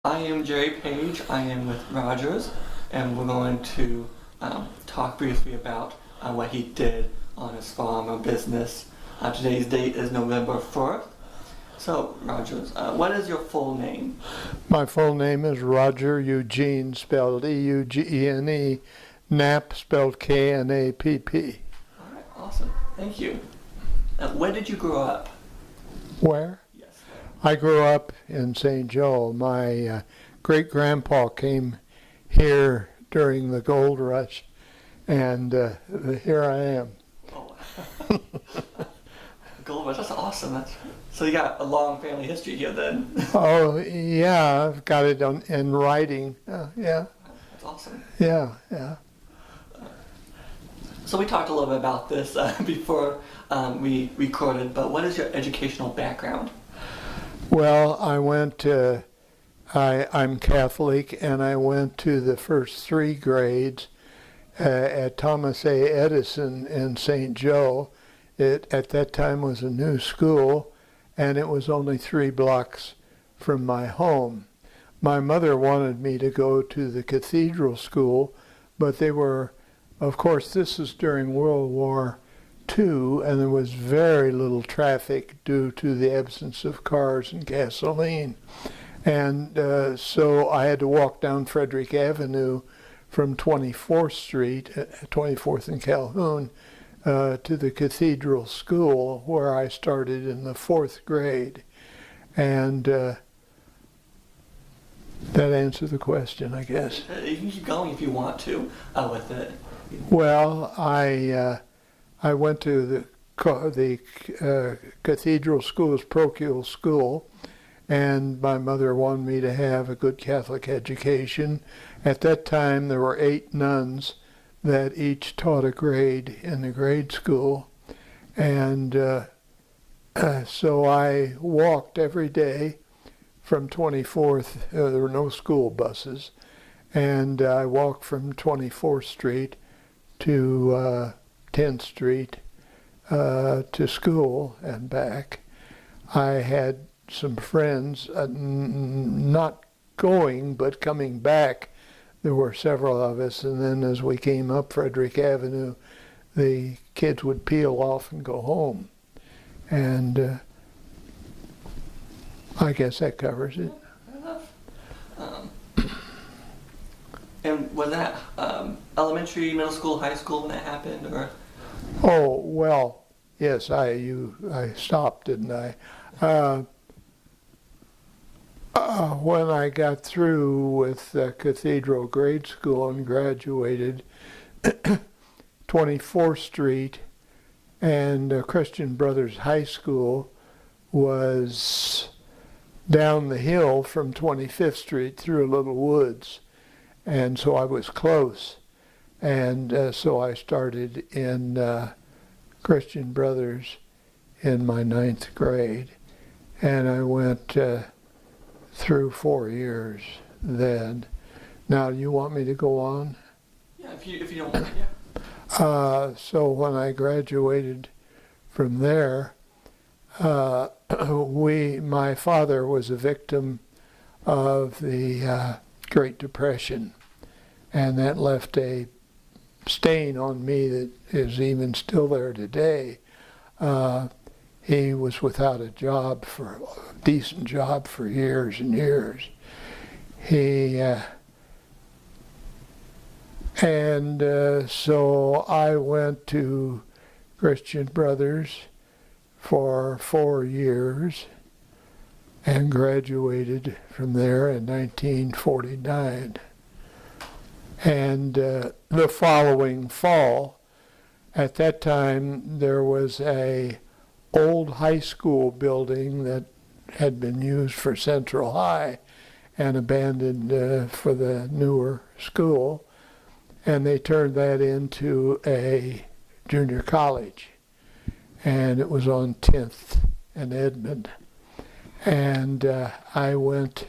I am Jerry Page. I am with Rogers, and we're going to talk briefly about what he did on his farm or business. Today's date is November 4th. So, Rogers, what is your full name? My full name is Roger Eugene, spelled E-U-G-E-N-E, Knapp, spelled K-N-A-P-P. All right, awesome. Thank you. Where did you grow up? Where? Yes. I grew up in St. Joe. My great-grandpa came here during the gold rush, and here I am. Oh, gold rush, that's awesome. So you got a long family history here then. Oh, yeah, I've got it in writing. Yeah. That's awesome. Yeah. So we talked a little bit about this before we recorded, but what is your educational background? Well, I'm Catholic, and I went to the first 3 grades at Thomas A. Edison in St. Joe. It at that time was a new school, and it was only 3 blocks from my home. My mother wanted me to go to the cathedral school, but they were, of course, this is during World War II, and there was very little traffic due to the absence of cars and gasoline. And so I had to walk down Frederick Avenue from 24th Street, 24th and Calhoun, to the cathedral school, where I started in the 4th grade. And that answers the question, I guess. You can keep going if you want to with it. Well, I went to the cathedral school's parochial school, and my mother wanted me to have a good Catholic education. At that time, there were 8 nuns that each taught a grade in the grade school, and so I walked every day from 24th. There were no school buses, and I walked from 24th Street to 10th Street to school and back. I had some friends, not going but coming back. There were several of us, and then as we came up Frederick Avenue, the kids would peel off and go home. And I guess that covers it. Fair enough. And was that elementary, middle school, high school when that happened, or? Oh, well, yes, I stopped, didn't I? When I got through with Cathedral Grade School and graduated, 24th Street and Christian Brothers High School was down the hill from 25th Street through a little woods, and so I was close. And so I started in Christian Brothers in my 9th grade, and I went through 4 years then. Now, you want me to go on? Yeah, if you don't mind, yeah. So when I graduated from there, my father was a victim of the Great Depression, and that left a stain on me that is even still there today. He was without a decent job for years and years. So I went to Christian Brothers for 4 years and graduated from there in 1949. And the following fall, at that time, there was a old high school building that had been used for Central High and abandoned for the newer school, and they turned that into a junior college, and it was on 10th and Edmond. And I went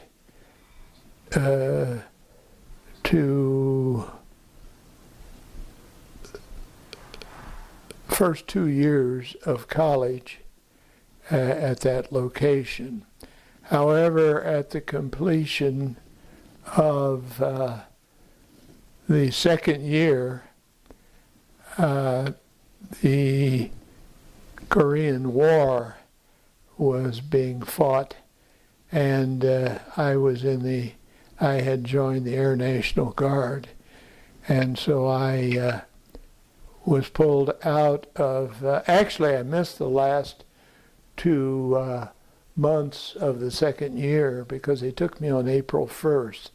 to first 2 years of college at that location. However, at the completion of the second year, the Korean War was being fought, and I had joined the Air National Guard, and so I was pulled out of, actually I missed the last 2 months of the second year because they took me on April 1st.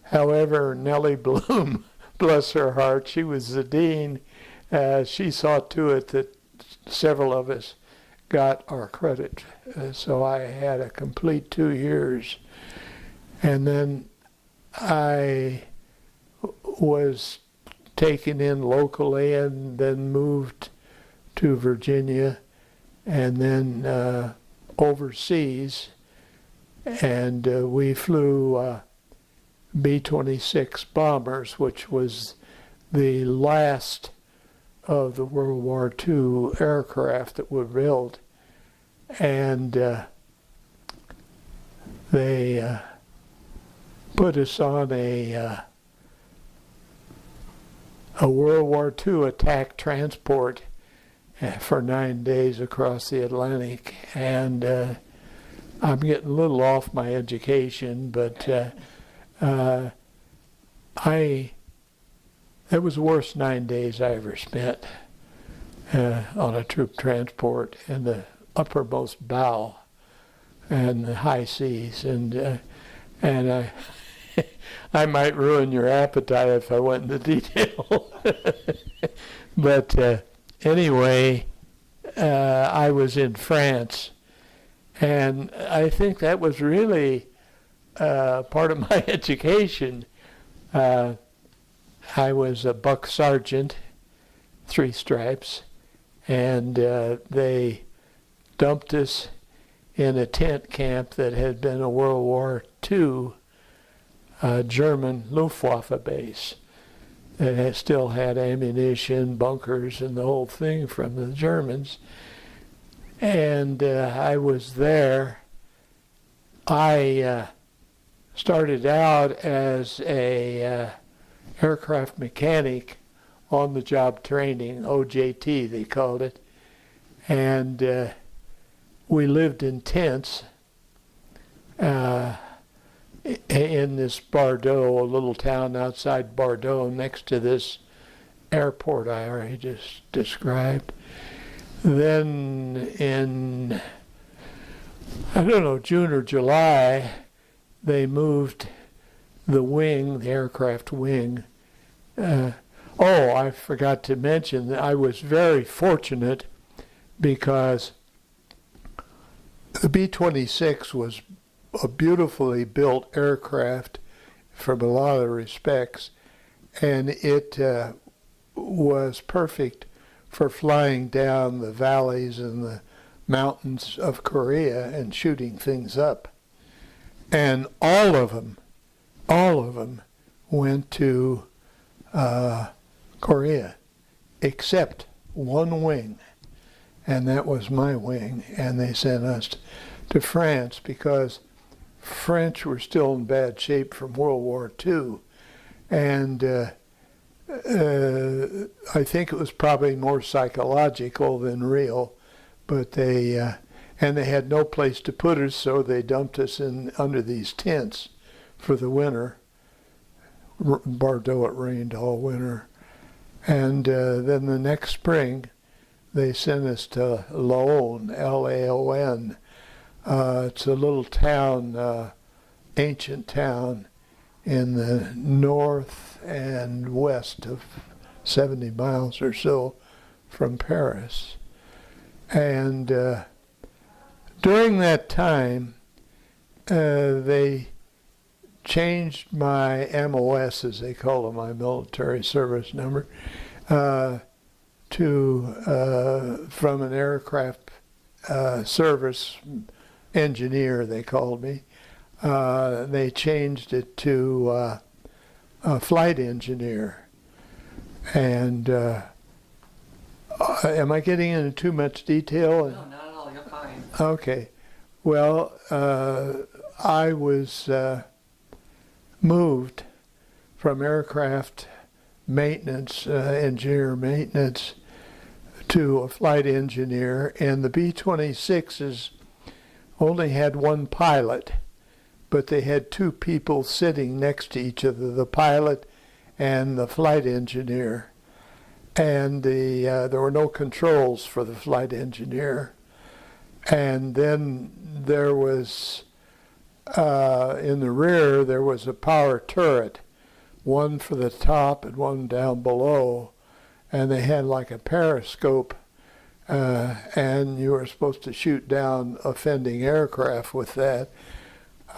However, Nellie Bloom, bless her heart, she was the dean. She saw to it that several of us got our credit. So I had a complete 2 years. And then I was taken in locally and then moved to Virginia and then overseas. And we flew B-26 bombers, which was the last of the World War II aircraft that were built, and they put us on a World War II attack transport for 9 days across the Atlantic, and I'm getting a little off my education, but that was the worst 9 days I ever spent on a troop transport in the uppermost bow and the high seas, and I I might ruin your appetite if I went into detail. But anyway, I was in France, and I think that was really part of my education. I was a buck sergeant, 3 stripes, and they dumped us in a tent camp that had been a World War II German Luftwaffe base that had still had ammunition, bunkers, and the whole thing from the Germans. And I was there. I started out as a aircraft mechanic, on-the-job training, OJT they called it, and we lived in tents in this Bordeaux, a little town outside Bordeaux next to this airport I already just described. Then in, I don't know, June or July, they moved the wing, the aircraft wing. I forgot to mention that I was very fortunate because the B-26 was a beautifully built aircraft from a lot of respects, and it was perfect for flying down the valleys and the mountains of Korea and shooting things up. And all of them went to Korea, except one wing, and that was my wing, and they sent us to France because French were still in bad shape from World War II, and I think it was probably more psychological than real, but they had no place to put us, so they dumped us in under these tents for the winter. Bordeaux, it rained all winter. And then the next spring, they sent us to Laon, L-A-O-N. It's a little town, ancient town in the north and west of 70 miles or so from Paris. And during that time, they changed my MOS, as they call it, my military service number, from an aircraft service engineer, they called me. They changed it to a flight engineer. And am I getting into too much detail? No, not at all. You're fine. Okay. Well, I was moved from aircraft maintenance, engineer maintenance, to a flight engineer, and the B-26s only had one pilot, but they had two people sitting next to each other, the pilot and the flight engineer. And there were no controls for the flight engineer. And then there was, in the rear, there was a power turret, one for the top and one down below. And they had like a periscope, and you were supposed to shoot down offending aircraft with that.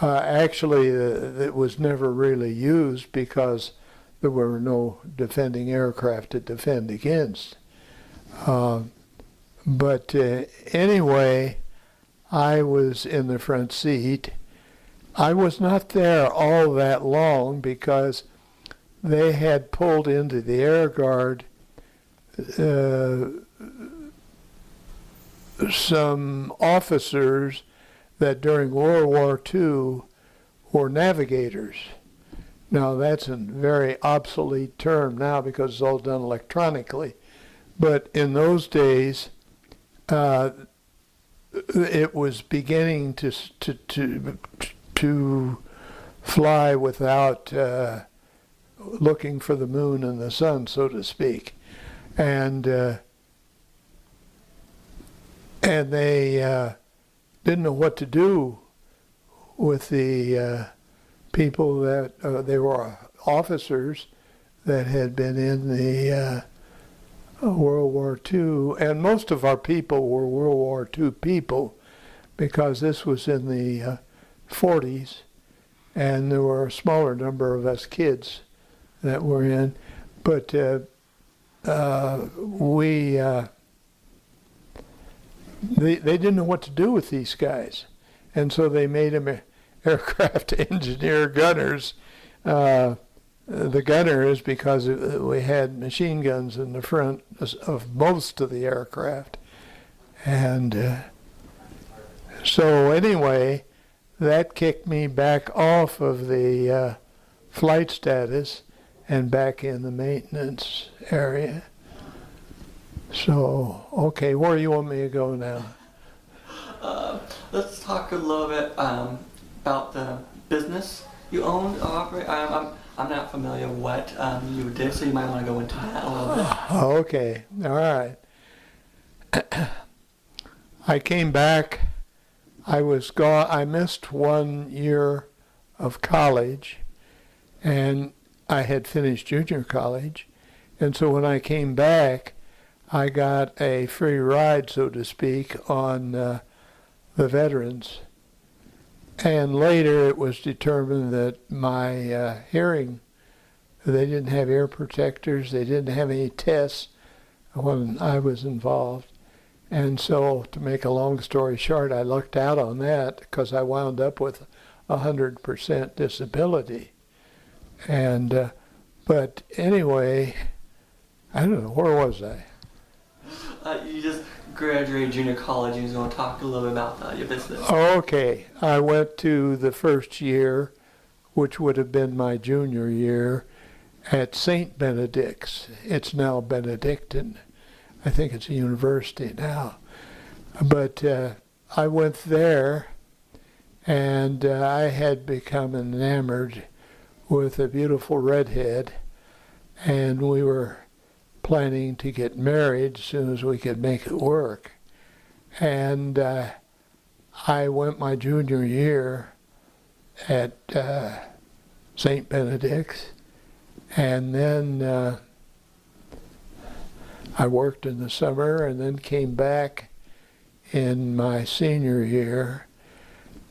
Actually, it was never really used because there were no defending aircraft to defend against. But anyway, I was in the front seat. I was not there all that long because they had pulled into the air guard some officers that during World War II were navigators. Now that's a very obsolete term now because it's all done electronically. But in those days, it was beginning to fly without looking for the moon and the sun, so to speak. And they didn't know what to do with the people that they were officers that had been in the World War II, and most of our people were World War II people because this was in the 40s, and there were a smaller number of us kids that were in, but they didn't know what to do with these guys, and so they made them aircraft engineer gunners. The gunners, because we had machine guns in the front of most of the aircraft, and so anyway, that kicked me back off of the flight status and back in the maintenance area. So, okay, where do you want me to go now? Let's talk a little bit about the business you owned or operate. I'm not familiar what you did, so you might want to go into that a little bit. Okay, all right. I came back. I was gone. I missed 1 year of college, and I had finished junior college. And so when I came back, I got a free ride, so to speak, on the veterans. And later it was determined that my hearing, they didn't have ear protectors, they didn't have any tests when I was involved. And so, to make a long story short, I lucked out on that because I wound up with 100% disability. And, but anyway, I don't know, where was I? You just graduated junior college and you're going to talk a little bit about your business. Okay, I went to the first year, which would have been my junior year, at St. Benedict's. It's now Benedictine. I think it's a university now. But I went there, and I had become enamored with a beautiful redhead, and we were planning to get married as soon as we could make it work. And I went my junior year at St. Benedict's, and then I worked in the summer and then came back in my senior year,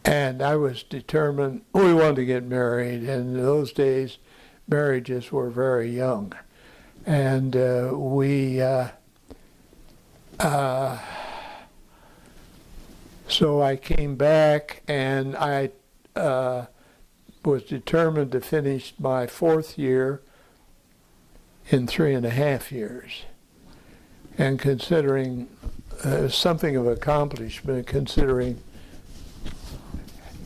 and I was determined, we wanted to get married, and in those days marriages were very young. And so I came back, and I was determined to finish my fourth year in 3.5 years. And considering something of accomplishment, considering,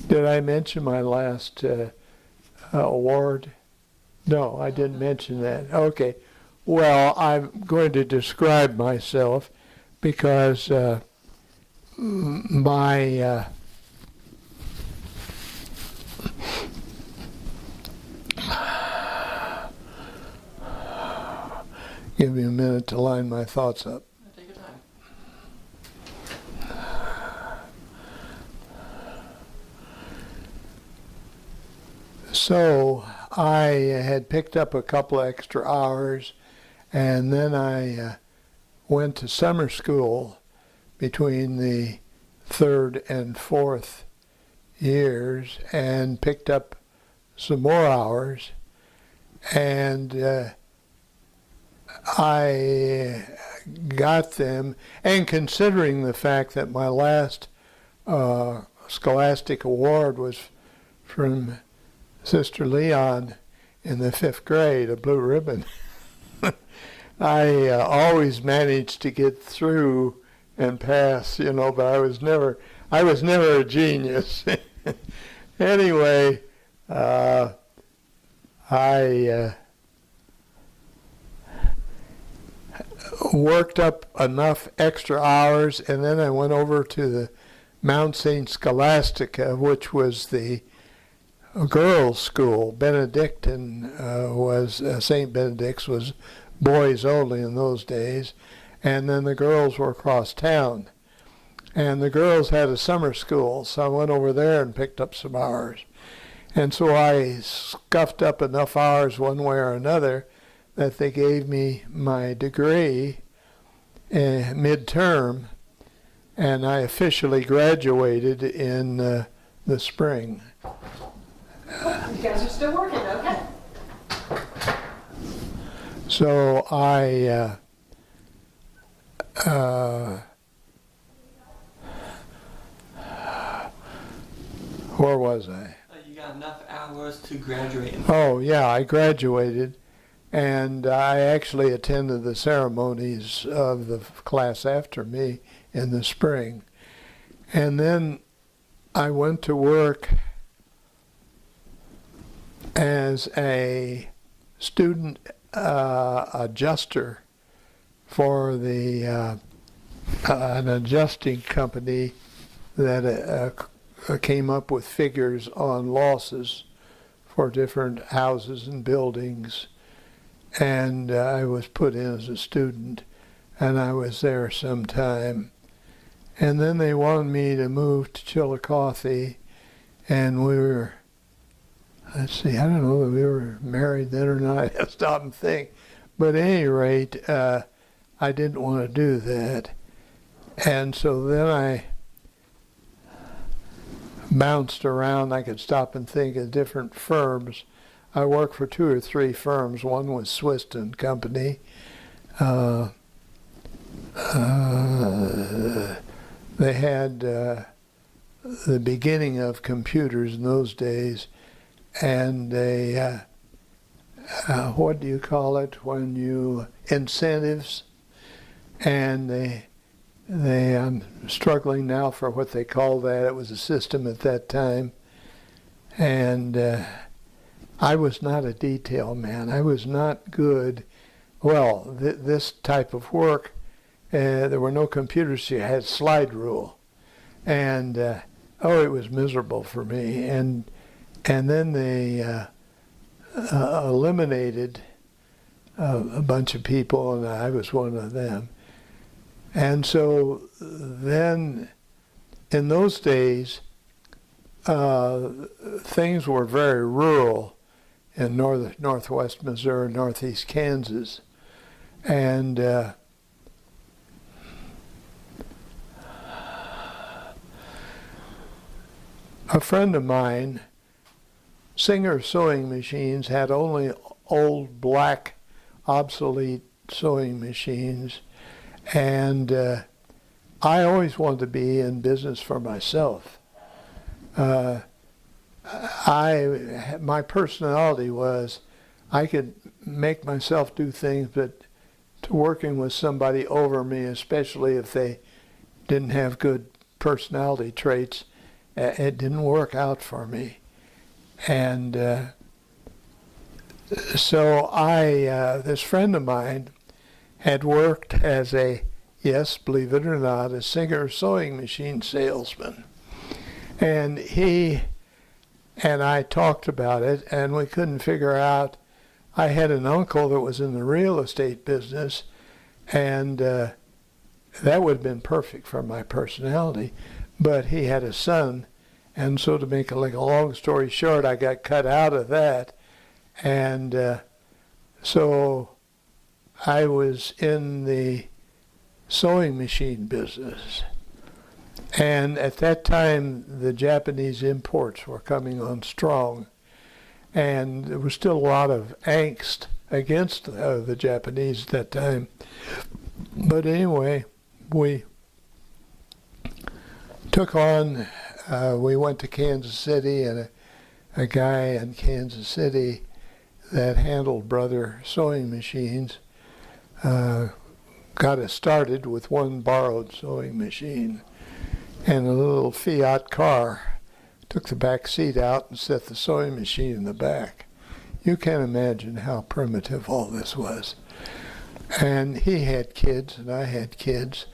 did I mention my last award? No, I didn't mention that. Okay. Well, I'm going to describe myself because my give me a minute to line my thoughts up. Take your time. So I had picked up a couple extra hours, and then I went to summer school between the third and fourth years and picked up some more hours, and I got them, and considering the fact that my last scholastic award was from Sister Leon in the 5th grade, a blue ribbon, I always managed to get through and pass, but I was never a genius. Anyway, I worked up enough extra hours, and then I went over to the Mount St. Scholastica, which was the girls' school. Benedictine was St. Benedict's was boys only in those days, and then the girls were across town. And the girls had a summer school, so I went over there and picked up some hours. And so I scuffed up enough hours one way or another that they gave me my degree midterm, and I officially graduated in the spring. You guys are still working, okay? So I where was I? You got enough hours to graduate. Oh yeah, I graduated, and I actually attended the ceremonies of the class after me in the spring. And then I went to work as a student adjuster for the an adjusting company that came up with figures on losses for different houses and buildings. And I was put in as a student, and I was there some time. And then they wanted me to move to Chillicothe, and we were, let's see, I don't know if we were married then or not. I have to stop and think. But at any rate, I didn't want to do that. And so then I bounced around. I could stop and think of different firms. I worked for 2 or 3 firms. One was Swiston Company. They had the beginning of computers in those days, and they, what do you call it when you, incentives, and I'm struggling now for what they call that. It was a system at that time, and I was not a detail man. I was not good. Well, this type of work, there were no computers, so you had slide rule, and it was miserable for me. And then they eliminated a bunch of people, and I was one of them. And so then, in those days, things were very rural in northwest Missouri, northeast Kansas, and a friend of mine, Singer Sewing Machines, had only old black obsolete sewing machines, and I always wanted to be in business for myself. My personality was I could make myself do things, but to working with somebody over me, especially if they didn't have good personality traits, it didn't work out for me. And So this friend of mine had worked as a, yes, believe it or not, a Singer sewing machine salesman. And he and I talked about it, and we couldn't figure out. I had an uncle that was in the real estate business, and that would have been perfect for my personality. But he had a son, and so to make a long story short, I got cut out of that. And so I was in the sewing machine business. And at that time, the Japanese imports were coming on strong. And there was still a lot of angst against the Japanese at that time. But anyway, we took on, we went to Kansas City, and a guy in Kansas City that handled Brother sewing machines got us started with one borrowed sewing machine and a little Fiat car. Took the back seat out and set the sewing machine in the back. You can imagine how primitive all this was. And he had kids and I had kids.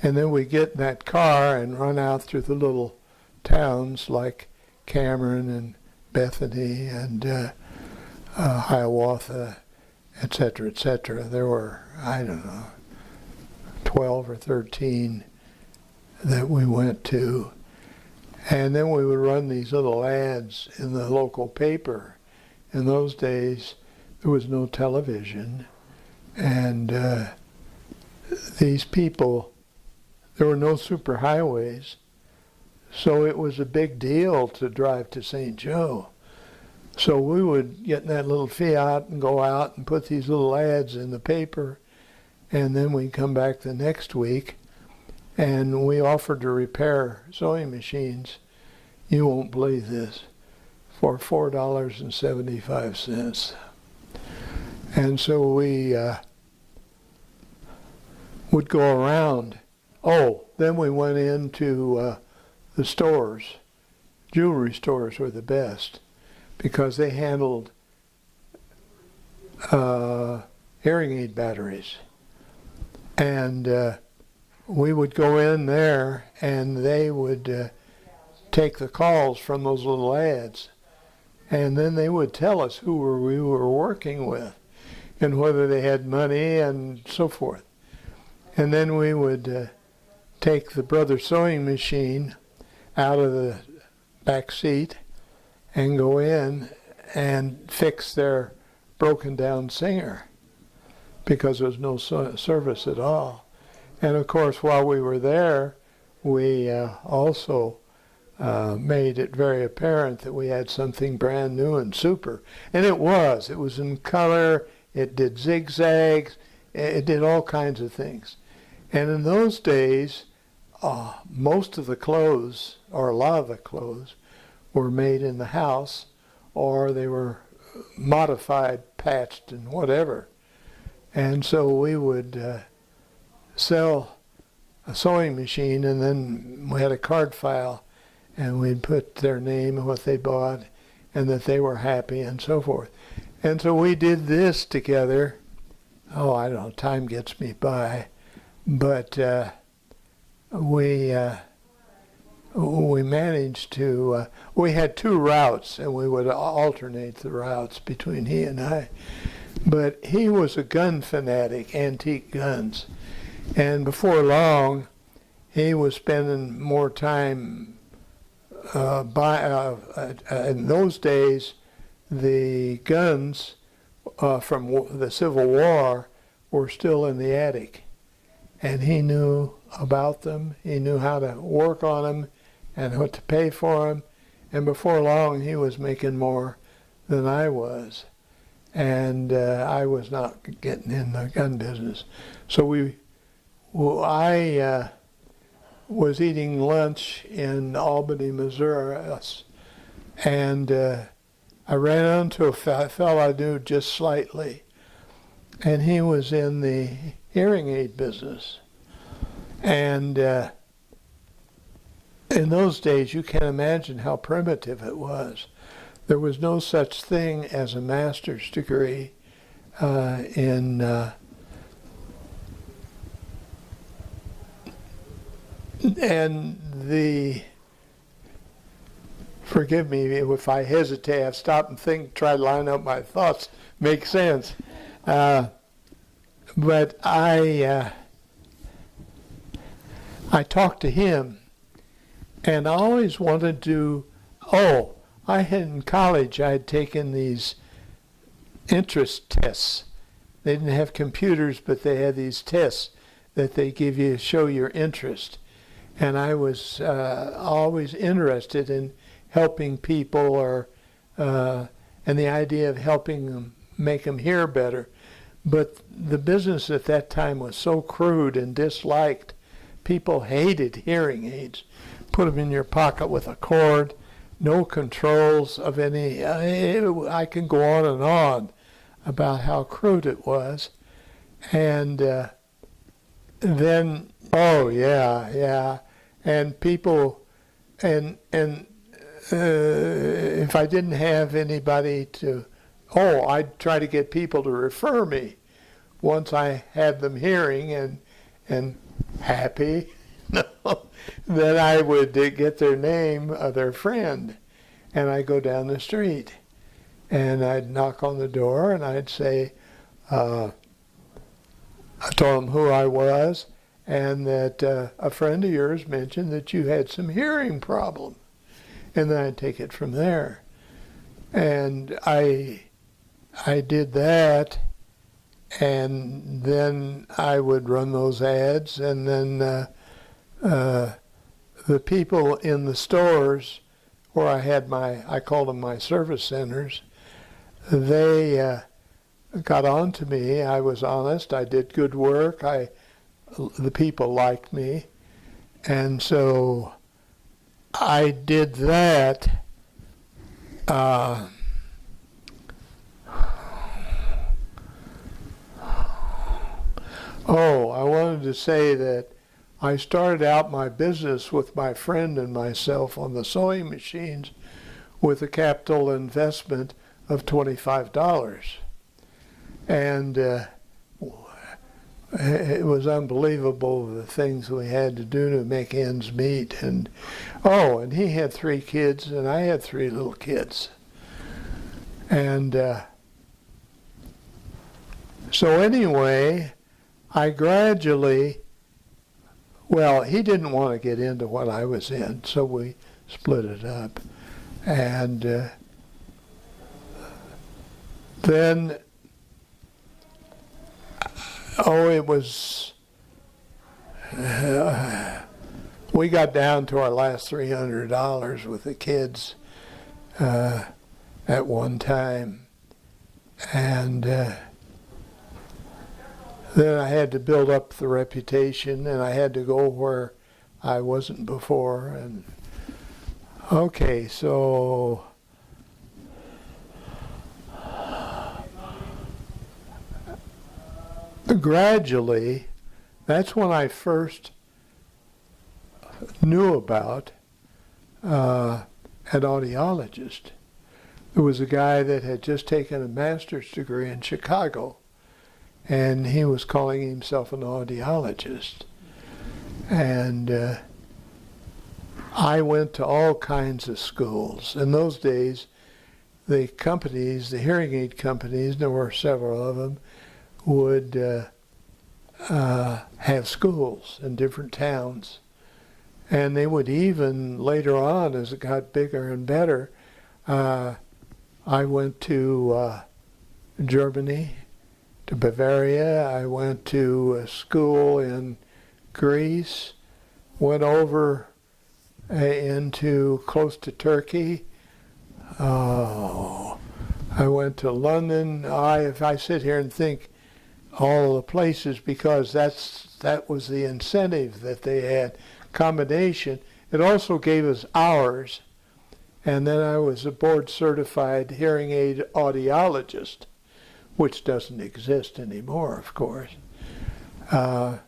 And then we get in that car and run out through the little towns like Cameron and Bethany and Hiawatha, etc., etc. There were, I don't know, 12 or 13 that we went to. And then we would run these little ads in the local paper. In those days, there was no television. And these people, there were no superhighways. So it was a big deal to drive to St. Joe. So we would get in that little Fiat and go out and put these little ads in the paper. And then we'd come back the next week. And we offered to repair sewing machines, you won't believe this, for $4.75. And so we would go around. Oh, then we went into the stores. Jewelry stores were the best because they handled hearing aid batteries. And we would go in there and they would take the calls from those little ads. And then they would tell us who we were working with and whether they had money and so forth. And then we would take the Brother sewing machine out of the back seat and go in and fix their broken down Singer because there was no service at all. And of course, while we were there, we also made it very apparent that we had something brand new and super. And it was. It was in color. It did zigzags. It did all kinds of things. And in those days, most of the clothes, or a lot of the clothes, were made in the house, or they were modified, patched, and whatever. And so we would sell a sewing machine, and then we had a card file, and we'd put their name and what they bought, and that they were happy, and so forth. And so we did this together. Oh, I don't know, time gets me by. But we managed to, we had two routes, and we would alternate the routes between he and I. But he was a gun fanatic, antique guns. And before long, he was spending more time in those days, the guns from the Civil War were still in the attic. And he knew about them. He knew how to work on them and what to pay for them. And before long, he was making more than I was. And I was not getting in the gun business. So I was eating lunch in Albany, Missouri, and I ran into a fellow I knew just slightly, and he was in the hearing aid business. And in those days, you can imagine how primitive it was. there was no such thing as a master's degree and forgive me if I hesitate, I've stopped and try to line up my thoughts, make sense. But I talked to him, and I always wanted to, in college I had taken these interest tests. They didn't have computers, but they had these tests that they give you to show your interest. And I was always interested in helping people and the idea of helping them, make them hear better. But the business at that time was so crude and disliked. People hated hearing aids. Put them in your pocket with a cord, no controls of any. I can go on about how crude it was. And then, and people, and if I didn't have anybody I'd try to get people to refer me once I had them hearing and happy, then I would get their name of their friend, and I'd go down the street, and I'd knock on the door, and I'd say, I told them who I was, and that a friend of yours mentioned that you had some hearing problem, and then I'd take it from there. And I did that, and then I would run those ads, and then the people in the stores where I called them my service centers, they got on to me. I was honest. I did good work. The people liked me. And so I did that. I wanted to say that I started out my business with my friend and myself on the sewing machines with a capital investment of $25. And it was unbelievable the things we had to do to make ends meet. And he had 3 kids and I had 3 little kids. And so anyway, I gradually, he didn't want to get into what I was in, so we split it up. And then, we got down to our last $300 with the kids at one time. And then I had to build up the reputation, and I had to go where I wasn't before. And so gradually, that's when I first knew about an audiologist. There was a guy that had just taken a master's degree in Chicago, and he was calling himself an audiologist. And I went to all kinds of schools. In those days, the hearing aid companies, there were several of them, would have schools in different towns. And they would even, later on, as it got bigger and better, I went to Germany, to Bavaria. I went to a school in Greece, went over into close to Turkey. I went to London. If I sit here and think all the places, because that was the incentive that they had, accommodation. It also gave us hours, and then I was a board certified hearing aid audiologist, which doesn't exist anymore, of course. And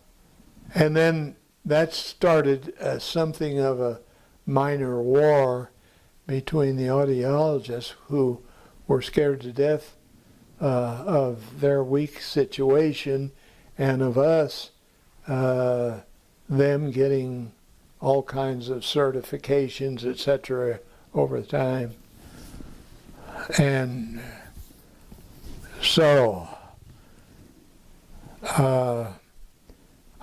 then that started something of a minor war, between the audiologists who were scared to death of their weak situation and of us, them getting all kinds of certifications, etc., over time. And so I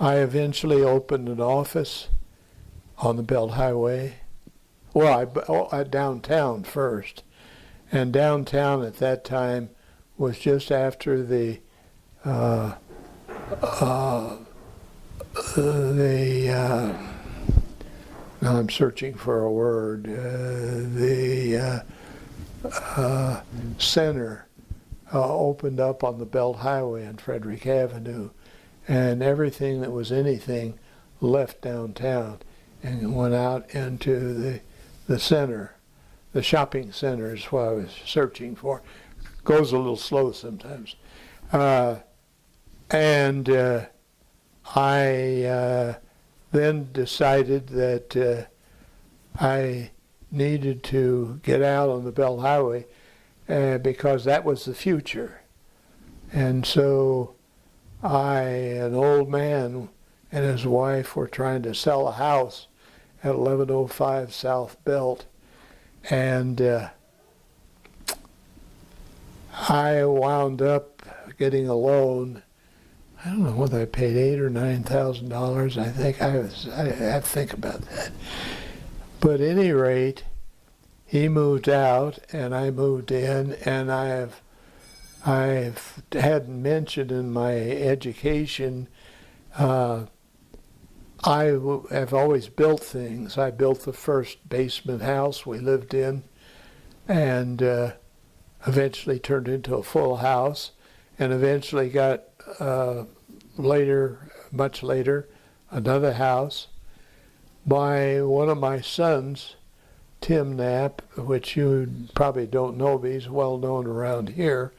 eventually opened an office on the Belt Highway. Well, I downtown first. And downtown at that time was just after now I'm searching for a word, the center opened up on the Belt Highway and Frederick Avenue, and everything that was anything left downtown and went out into the center. The shopping center is what I was searching for. Goes a little slow sometimes. And I then decided that I needed to get out on the Belt Highway because that was the future. And so an old man and his wife were trying to sell a house at 1105 South Belt. And I wound up getting a loan. I don't know whether I paid $8,000 or $9,000. I think I have to think about that. But at any rate, he moved out and I moved in, and I've hadn't mentioned in my education. I have always built things. I built the first basement house we lived in, and eventually turned into a full house, and eventually got much later, another house by one of my sons, Tim Knapp, which you probably don't know, but he's well known around here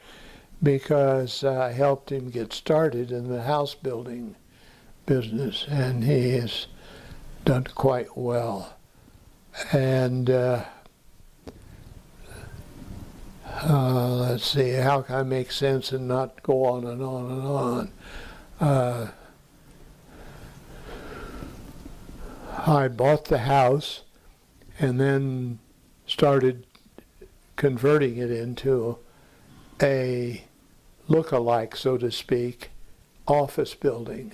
because I helped him get started in the house building business, and he has done quite well. And let's see, how can I make sense and not go on and on and on? I bought the house and then started converting it into a look-alike, so to speak, office building.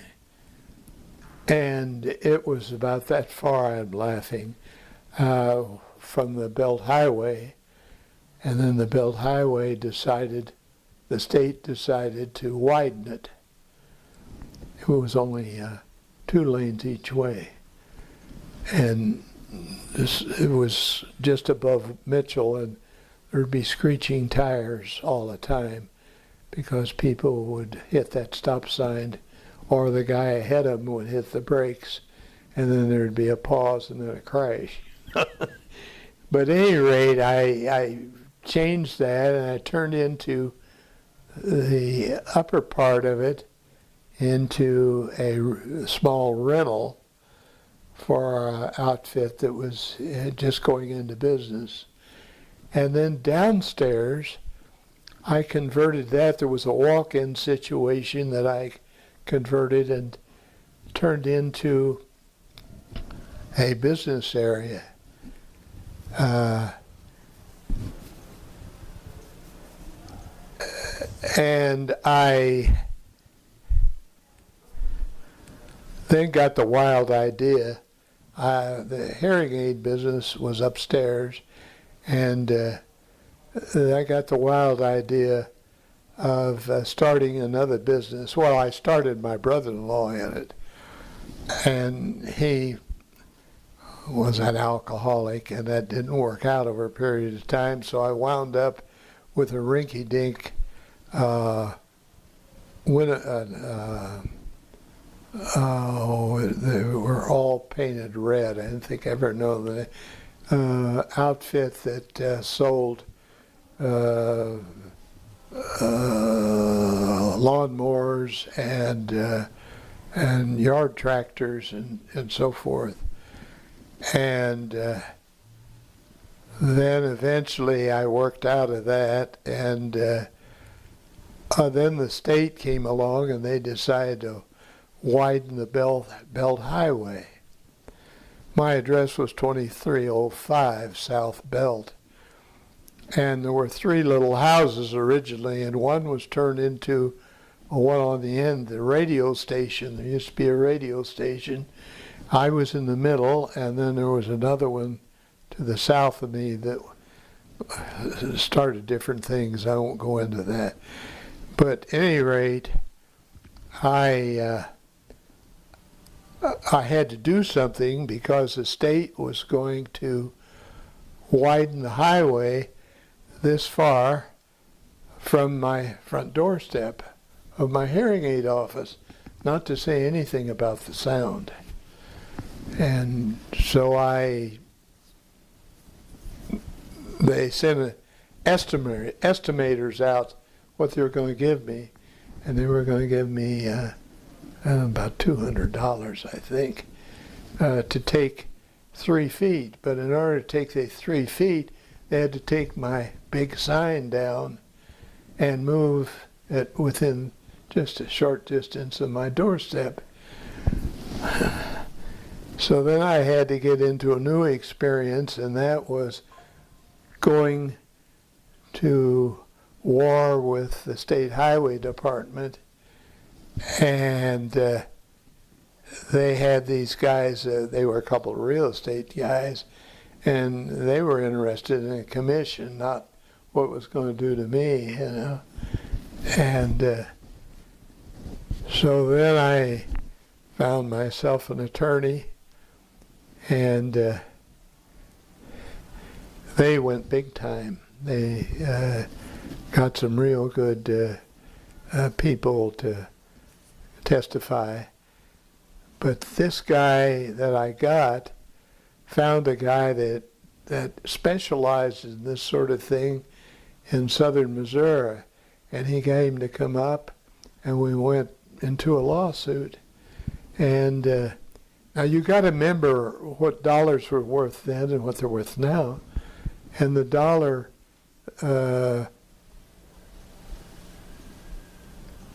And it was about that far, I'm laughing, from the Belt Highway. And then the Belt Highway the state decided to widen it. It was only 2 lanes each way. And it was just above Mitchell, and there'd be screeching tires all the time because people would hit that stop sign, or the guy ahead of them would hit the brakes, and then there'd be a pause and then a crash. But at any rate, I changed that, and I turned into the upper part of it into a small rental for an outfit that was just going into business. And then downstairs, I converted that. There was a walk-in situation that I converted and turned into a business area. And I then got the wild idea. The hearing aid business was upstairs, and I got the wild idea of starting another business. Well, I started my brother-in-law in it, and he was an alcoholic, and that didn't work out over a period of time, so I wound up with a rinky-dink they were all painted red. I didn't think I ever known the outfit that sold lawnmowers and yard tractors and so forth. And then eventually I worked out of that, and then the state came along and they decided to widen the Belt Highway. My address was 2305 South Belt, and there were 3 little houses originally, and one was turned into one on the end, the radio station. There used to be a radio station. I was in the middle, and then there was another one to the south of me that started different things. I won't go into that. But at any rate, I had to do something because the state was going to widen the highway this far from my front doorstep of my hearing aid office, not to say anything about the sound. And so they sent estimators out what they were going to give me, and they were going to give me about $200, I think, to take 3 feet. But in order to take the 3 feet, they had to take my big sign down and move it within just a short distance of my doorstep. So then I had to get into a new experience, and that was going to war with the State Highway Department. And they had these guys, they were a couple of real estate guys, and they were interested in a commission, not what it was going to do to me, you know. And so then I found myself an attorney, and they went big time. They got some real good people to testify. But this guy that I got found a guy that specialized in this sort of thing in southern Missouri, and he got him to come up, and we went into a lawsuit. And now you got to remember what dollars were worth then and what they're worth now. And the dollar,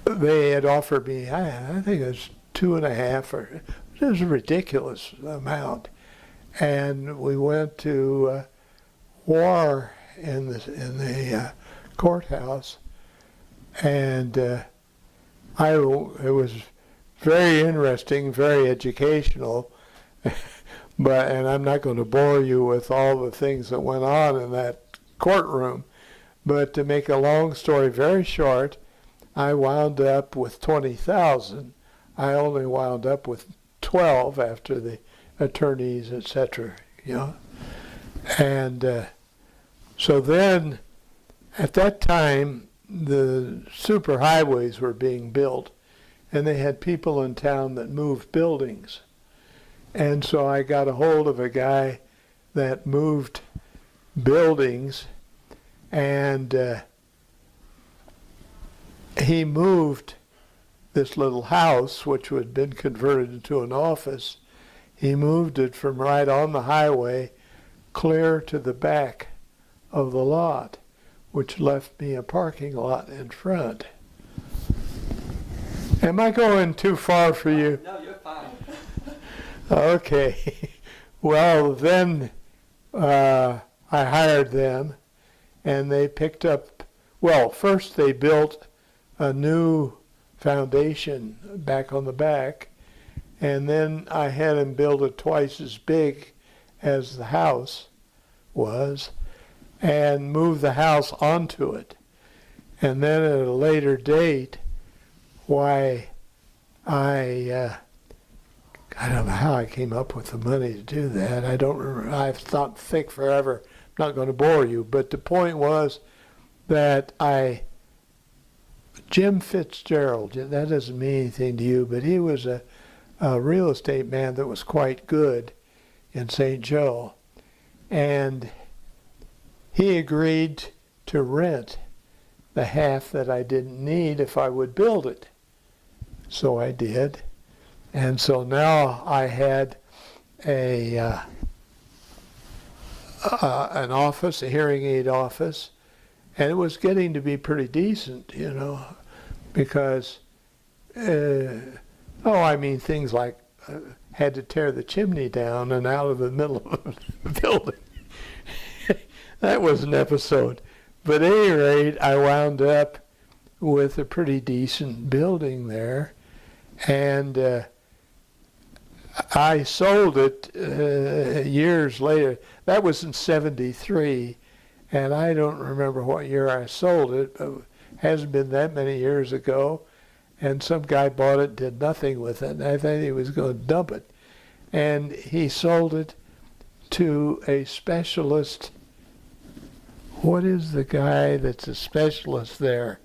they had offered me, I think it was 2.5, or it was a ridiculous amount. And we went to war in the courthouse, and it was very interesting, very educational. And I'm not going to bore you with all the things that went on in that courtroom. But to make a long story very short, I wound up with $20,000. I only wound up with 12 after the attorneys, etc. You know, and so then, at that time, the superhighways were being built, and they had people in town that moved buildings. And so I got a hold of a guy that moved buildings, and he moved this little house, which had been converted into an office. He moved it from right on the highway clear to the back of the lot, which left me a parking lot in front. Am I going too far for you? No, you're fine. Okay. Well, then I hired them, and they picked up, well, first they built a new foundation back on the back, and then I had them build it twice as big as the house was, and move the house onto it. And then at a later date, why I don't know how I came up with the money to do that. I don't remember. I've thought thick forever. I'm not going to bore you, but the point was that Jim Fitzgerald, that doesn't mean anything to you, but he was a real estate man that was quite good in St. Joe. And he agreed to rent the half that I didn't need if I would build it. So I did. And so now I had an office, a hearing aid office, and it was getting to be pretty decent, because, things like had to tear the chimney down and out of the middle of the building. That was an episode. But at any rate, I wound up with a pretty decent building there, and I sold it years later. That was in '73, and I don't remember what year I sold it, but it hasn't been that many years ago. And some guy bought it, did nothing with it, and I thought he was going to dump it. And he sold it to a specialist. What is the guy that's a specialist there?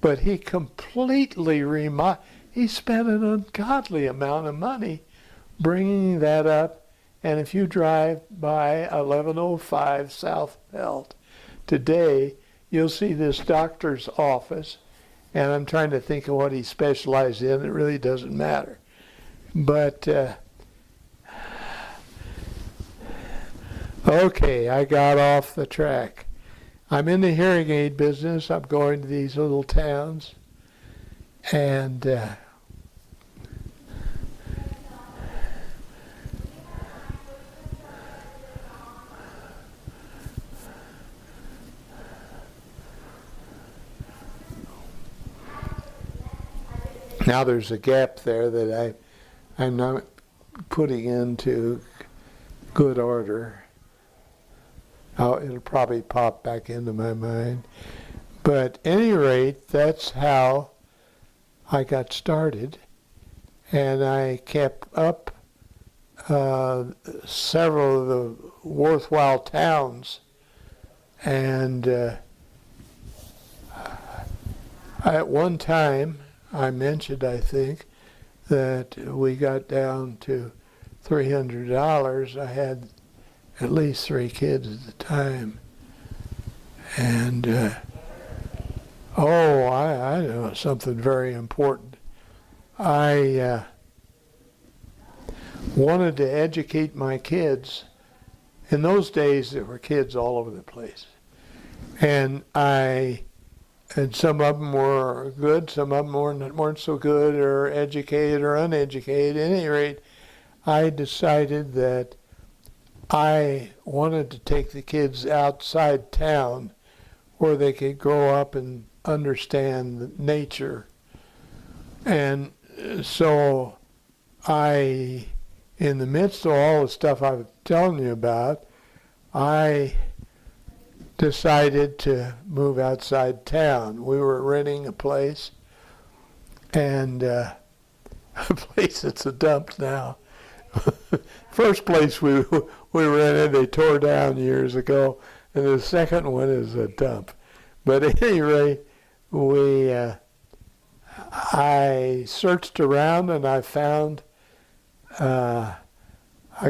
But he completely he spent an ungodly amount of money bringing that up. And if you drive by 1105 South Belt today, you'll see this doctor's office. And I'm trying to think of what he specialized in. It really doesn't matter. But, okay, I got off the track. I'm in the hearing aid business. I'm going to these little towns. And now there's a gap there that I'm not putting into good order. It'll probably pop back into my mind. But at any rate, that's how I got started. And I kept up several of the worthwhile towns. And at one time, I mentioned, I think, that we got down to $300. I had at least 3 kids at the time. And, I know something very important. I wanted to educate my kids. In those days, there were kids all over the place. And some of them were good, some of them weren't so good, or educated or uneducated. At any rate, I decided that I wanted to take the kids outside town where they could grow up and understand nature. And so in the midst of all the stuff I was telling you about, I decided to move outside town. We were renting a place, and a place that's a dump now. First place we rented, they tore down years ago, and the second one is a dump. But at any rate, I searched around and I found a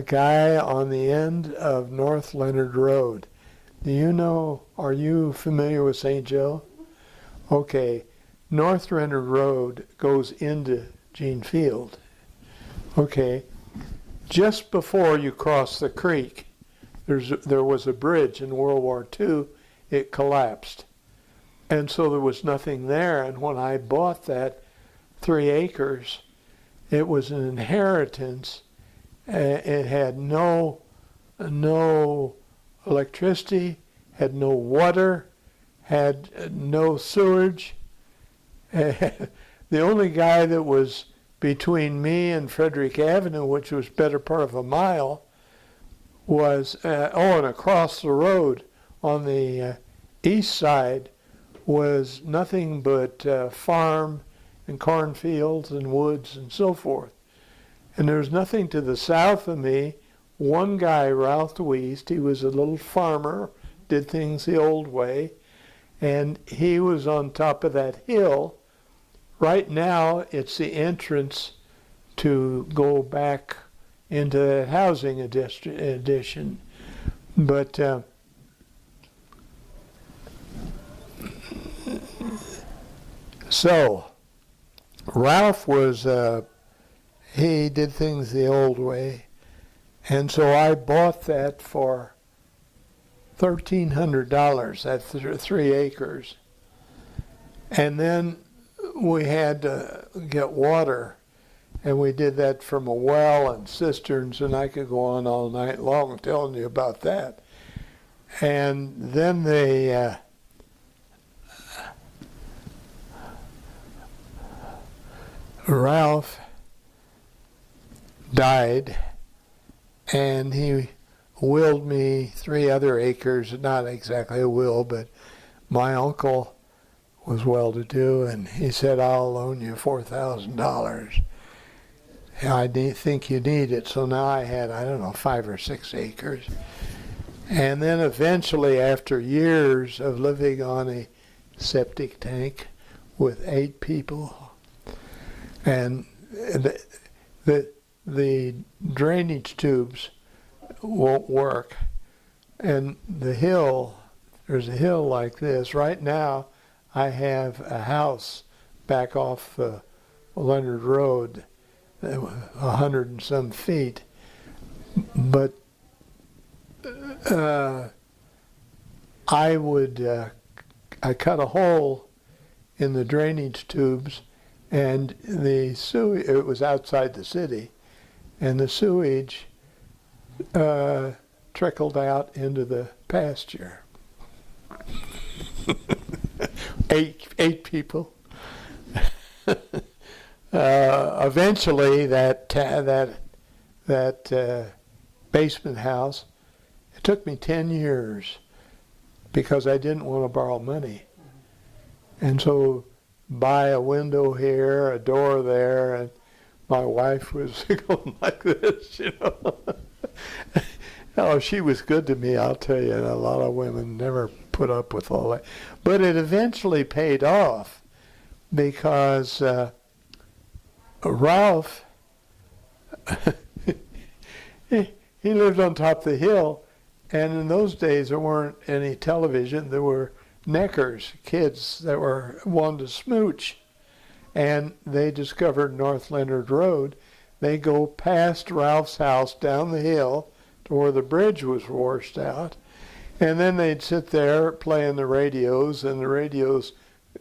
guy on the end of North Leonard Road. Are you familiar with St. Joe? Okay, North Leonard Road goes into Gene Field. Okay, just before you cross the creek, there was a bridge in World War II. It collapsed. And so there was nothing there. And when I bought that 3 acres, it was an inheritance. It had no electricity, had no water, had no sewage. The only guy that was between me and Frederick Avenue, which was better part of a mile, was, and across the road on the east side was nothing but farm and cornfields and woods and so forth. And there was nothing to the south of me. One guy, Ralph Deweest, he was a little farmer, did things the old way, and he was on top of that hill. Right now, it's the entrance to go back into that housing addition. But so Ralph was, he did things the old way. And so I bought that for $1,300. That's 3 acres. And then we had to get water, and we did that from a well and cisterns, and I could go on all night long telling you about that. And then Ralph died, and he willed me 3 other acres, not exactly a will, but my uncle was well-to-do, and he said, I'll loan you $4,000. I think you need it. So now I had, I don't know, 5 or 6 acres. And then eventually, after years of living on a septic tank with 8 people, and the drainage tubes won't work, and the hill, there's a hill like this. Right now, I have a house back off Leonard Road, 100 and some feet, but I cut a hole in the drainage tubes, and the sewage, it was outside the city, and the sewage trickled out into the pasture. 8 people. Eventually, that basement house, it took me 10 years because I didn't want to borrow money. And so buy a window here, a door there, and my wife was going like this, you know. Oh, she was good to me, I'll tell you. A lot of women never put up with all that. But it eventually paid off because Ralph, he lived on top of the hill, and in those days there weren't any television. There were neckers, kids that wanted to smooch, and they discovered North Leonard Road. They go past Ralph's house down the hill to where the bridge was washed out, and then they'd sit there playing the radios, and the radios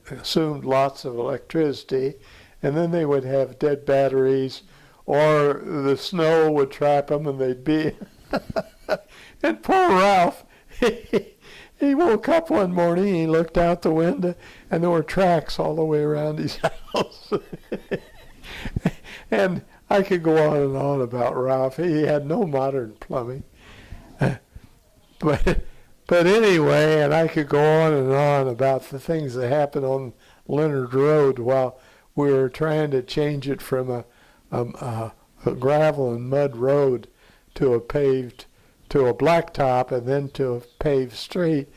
consumed lots of electricity, and then they would have dead batteries, or the snow would trap them, and they'd be... And poor Ralph, he woke up one morning, he looked out the window, and there were tracks all the way around his house. And I could go on and on about Ralph. He had no modern plumbing. But anyway, and I could go on and on about the things that happened on Leonard Road while we were trying to change it from a gravel and mud road to a blacktop and then to a paved street.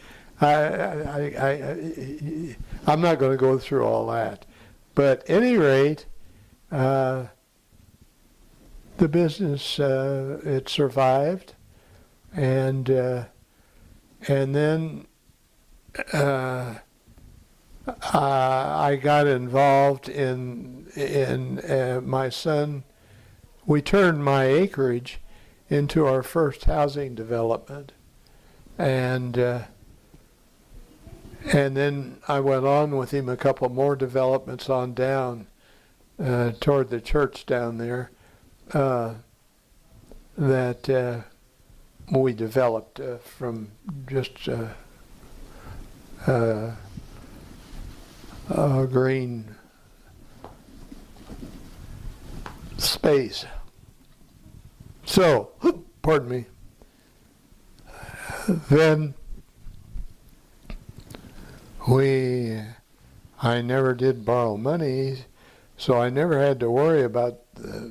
I'm not going to go through all that. But at any rate, the business, it survived, and then I got involved in my son. We turned my acreage into our first housing development, and then I went on with him a couple more developments on down toward the church down there that we developed from just a green space. So, pardon me, then I never did borrow money, so I never had to worry about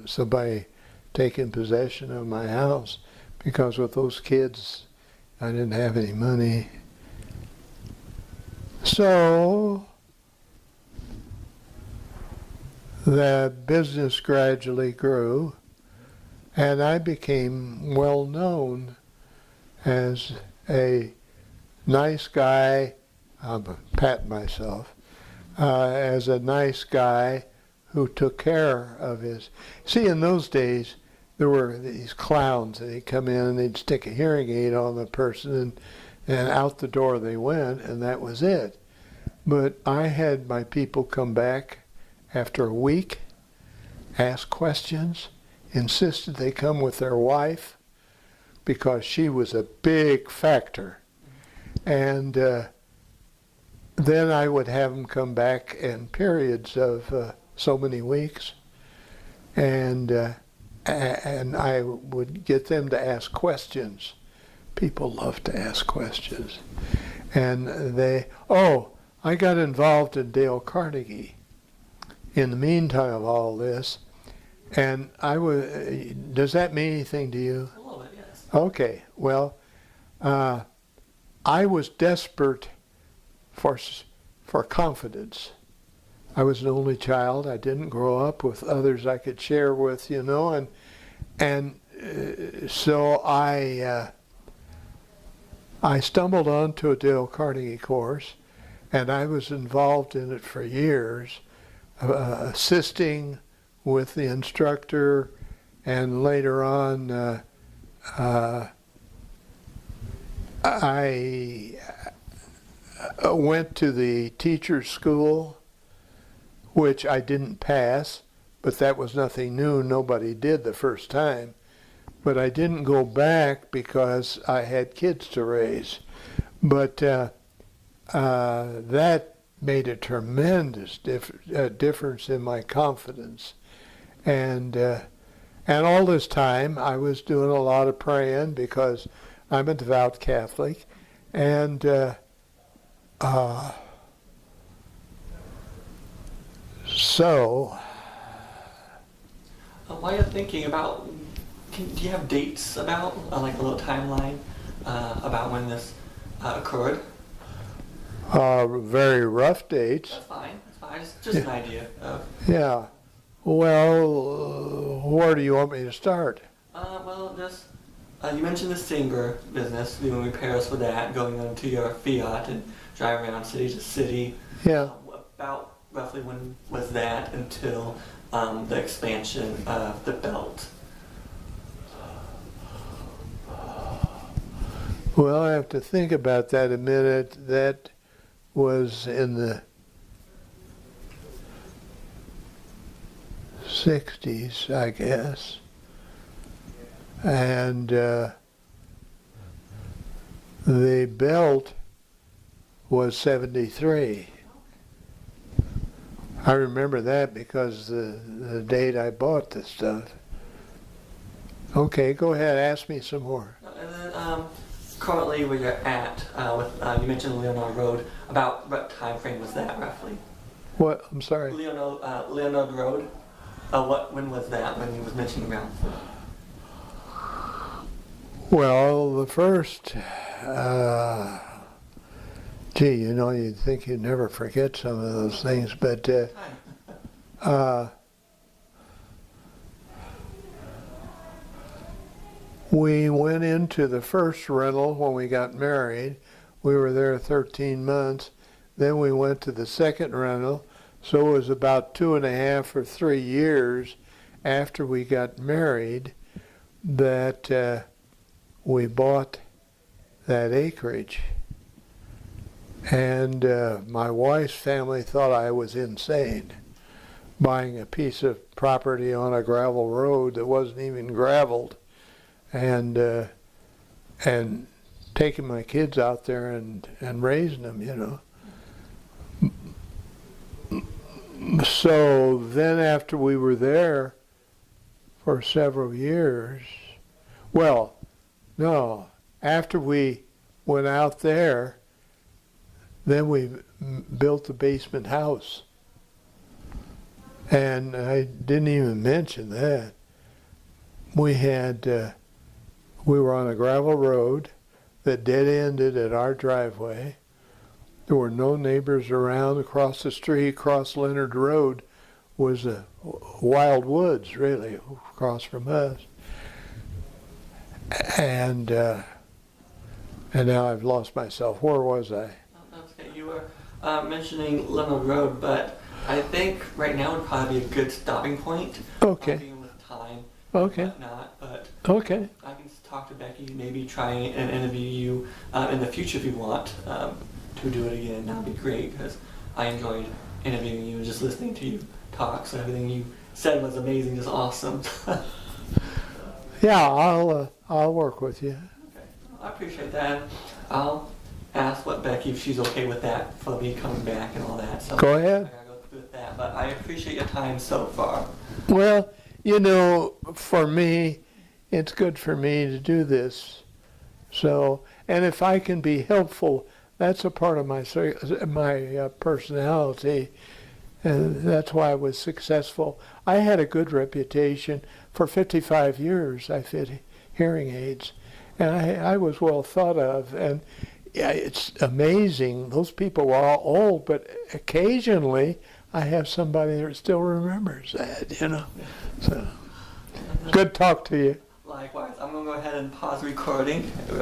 somebody taking possession of my house, because with those kids, I didn't have any money. So, the business gradually grew, and I became well known as a nice guy. I'm patting myself, as a nice guy who took care of his. See, in those days, there were these clowns, and they'd come in and they'd stick a hearing aid on the person, and out the door they went, and that was it. But I had my people come back after a week, ask questions, insisted they come with their wife because she was a big factor. And then I would have them come back in periods of so many weeks, and I would get them to ask questions. People love to ask questions. And I got involved in Dale Carnegie in the meantime of all this, and does that mean anything to you? A little bit, yes. Okay, well, I was desperate for confidence. I was an only child. I didn't grow up with others I could share with, and so I stumbled onto a Dale Carnegie course, and I was involved in it for years, assisting with the instructor, and later on I went to the teacher's school, which I didn't pass, but that was nothing new. Nobody did the first time. But I didn't go back because I had kids to raise. But that made a tremendous difference in my confidence. And all this time I was doing a lot of praying because I'm a devout Catholic. And so While you're thinking about, do you have dates about, like a little timeline about when this occurred? very rough dates. That's fine. Just an idea of. Yeah. Well, where do you want me to start? Well, just you mentioned the Singer business, doing repairs for that, going into your Fiat and driving around city to city. Yeah. About roughly when was that until the expansion of the belt? Well, I have to think about that a minute. That was in the 60s, I guess. And the belt was 73. I remember that because the date I bought this stuff. Okay, go ahead, ask me some more. And then currently where you're at, with you mentioned Leonard Road, about what time frame was that roughly? What? I'm sorry. Leonard Road? When was that, when you was mentioning around? Well, the first, you'd think you'd never forget some of those things, but we went into the first rental when we got married. We were there 13 months. Then we went to the second rental. So it was about 2.5 or 3 years after we got married that we bought that acreage. And my wife's family thought I was insane, buying a piece of property on a gravel road that wasn't even graveled, and taking my kids out there and raising them, So then after we were there for several years, after we went out there, then we built the basement house. And I didn't even mention that. We were on a gravel road that dead-ended at our driveway. There were no neighbors around. Across the street, across Leonard Road, was wild woods, really, across from us. And now I've lost myself. Where was I? Okay, you were mentioning Leonard Road, but I think right now would probably be a good stopping point. Okay. Being with time. Okay. And whatnot, but Okay. I can talk to Becky, maybe try and interview you in the future if you want to do it again. That'd be great because I enjoyed interviewing you and just listening to you talk. So everything you said was amazing, just awesome. Yeah, I'll work with you. Okay, I appreciate that. I'll ask what Becky if she's okay with that for me coming back and all that. So Go I ahead. gotta go through with that, but I appreciate your time so far. Well, you know, for me, it's good for me to do this. So, and if I can be helpful, that's a part of my personality, and that's why I was successful. I had a good reputation. For 55 years, I fit hearing aids, and I was well thought of. And yeah, it's amazing. Those people were all old, but occasionally I have somebody that still remembers that, you know. So, good talk to you. Likewise, I'm gonna go ahead and pause recording real